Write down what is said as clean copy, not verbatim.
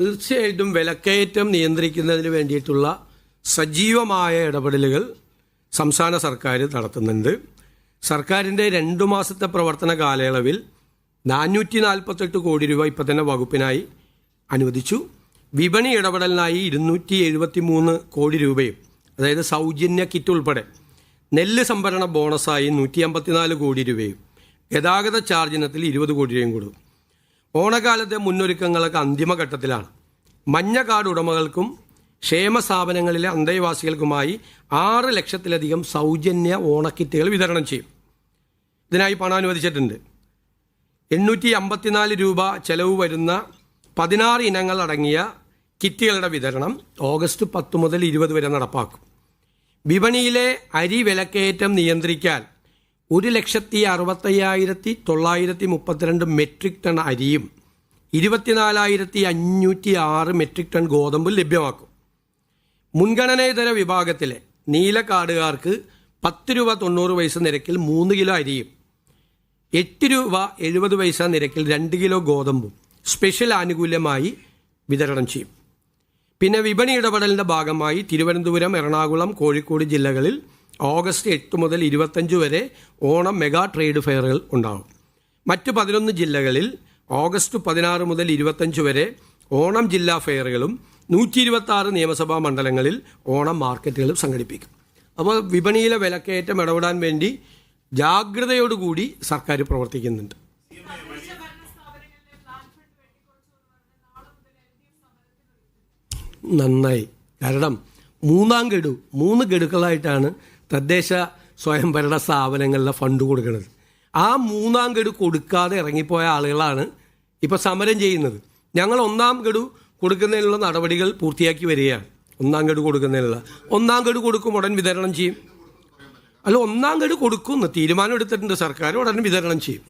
തീർച്ചയായിട്ടും വിലക്കയറ്റം നിയന്ത്രിക്കുന്നതിന് വേണ്ടിയിട്ടുള്ള സജീവമായ ഇടപെടലുകൾ സംസ്ഥാന സർക്കാർ നടത്തുന്നുണ്ട്. സർക്കാരിൻ്റെ 2 മാസത്തെ പ്രവർത്തന കാലയളവിൽ 448 കോടി രൂപ ഇപ്പം തന്നെ വകുപ്പിനായി അനുവദിച്ചു. വിപണി ഇടപെടലിനായി 273 കോടി രൂപയും, അതായത് സൗജന്യ കിറ്റ് ഉൾപ്പെടെ നെല്ല് സംഭരണ ബോണസായി 154 കോടി രൂപയും, ഗതാഗത ചാർജിനത്തിൽ 20 കോടി രൂപയും കൊടുക്കും. ഓണക്കാലത്തെ മുന്നൊരുക്കങ്ങളൊക്കെ അന്തിമഘട്ടത്തിലാണ്. മഞ്ഞ കാർഡ് ഉടമകൾക്കും ക്ഷേമ സ്ഥാപനങ്ങളിലെ അന്തേവാസികൾക്കുമായി 6 ലക്ഷത്തിലധികം സൗജന്യ ഓണക്കിറ്റുകൾ വിതരണം ചെയ്യും. ഇതിനായി പണം അനുവദിച്ചിട്ടുണ്ട്. 854 രൂപ ചെലവ് വരുന്ന 16 ഇനങ്ങൾ അടങ്ങിയ കിറ്റുകളുടെ വിതരണം ഓഗസ്റ്റ് 10 മുതൽ 20 വരെ നടപ്പാക്കും. വിപണിയിലെ അരി വിലക്കയറ്റം നിയന്ത്രിക്കാൻ 1,65,932 മെട്രിക് ടൺ അരിയും 24,506 മെട്രിക് ടൺ ഗോതമ്പും ലഭ്യമാക്കും. മുൻഗണനേതര വിഭാഗത്തിലെ നീല കാർഡുകാർക്ക് 10 രൂപ 90 പൈസ നിരക്കിൽ 3 കിലോ അരിയും 8 രൂപ 70 പൈസ നിരക്കിൽ 2 കിലോ ഗോതമ്പും സ്പെഷ്യൽ ആനുകൂല്യമായി വിതരണം ചെയ്യും. പിന്നെ വിപണി ഇടപെടലിൻ്റെ ഭാഗമായി തിരുവനന്തപുരം, എറണാകുളം, കോഴിക്കോട് ജില്ലകളിൽ ഓഗസ്റ്റ് 8 മുതൽ 25 വരെ ഓണം മെഗാ ട്രേഡ് ഫെയറുകൾ ഉണ്ടാകും. മറ്റ് 11 ജില്ലകളിൽ ഓഗസ്റ്റ് 16 മുതൽ 25 വരെ ഓണം ജില്ലാ ഫെയറുകളും 126 നിയമസഭാ മണ്ഡലങ്ങളിൽ ഓണം മാർക്കറ്റുകളും സംഘടിപ്പിക്കും. അപ്പോൾ വിപണിയിലെ വിലക്കയറ്റം ഇടപെടാൻ വേണ്ടി ജാഗ്രതയോടുകൂടി സർക്കാർ പ്രവർത്തിക്കുന്നുണ്ട്. നന്നായി. കാരണം 3 ഗഡുക്കളായിട്ടാണ് തദ്ദേശ സ്വയംഭരണ സ്ഥാപനങ്ങളിലെ ഫണ്ട് കൊടുക്കുന്നത്. ആ 3 ഗഡു കൊടുക്കാതെ ഇറങ്ങിപ്പോയ ആളുകളാണ് ഇപ്പോൾ സമരം ചെയ്യുന്നത്. ഞങ്ങൾ 1 ഗഡു കൊടുക്കുന്നതിനുള്ള നടപടികൾ പൂർത്തിയാക്കി വരികയാണ്. 1 ഗഡു കൊടുക്കുന്നതിനുള്ള 1 ഗഡു കൊടുക്കും, ഉടൻ വിതരണം ചെയ്യും. അല്ല, 1 ഗഡു കൊടുക്കുമെന്ന് തീരുമാനം എടുത്തിട്ടുണ്ട് സർക്കാർ, ഉടൻ വിതരണം ചെയ്യും.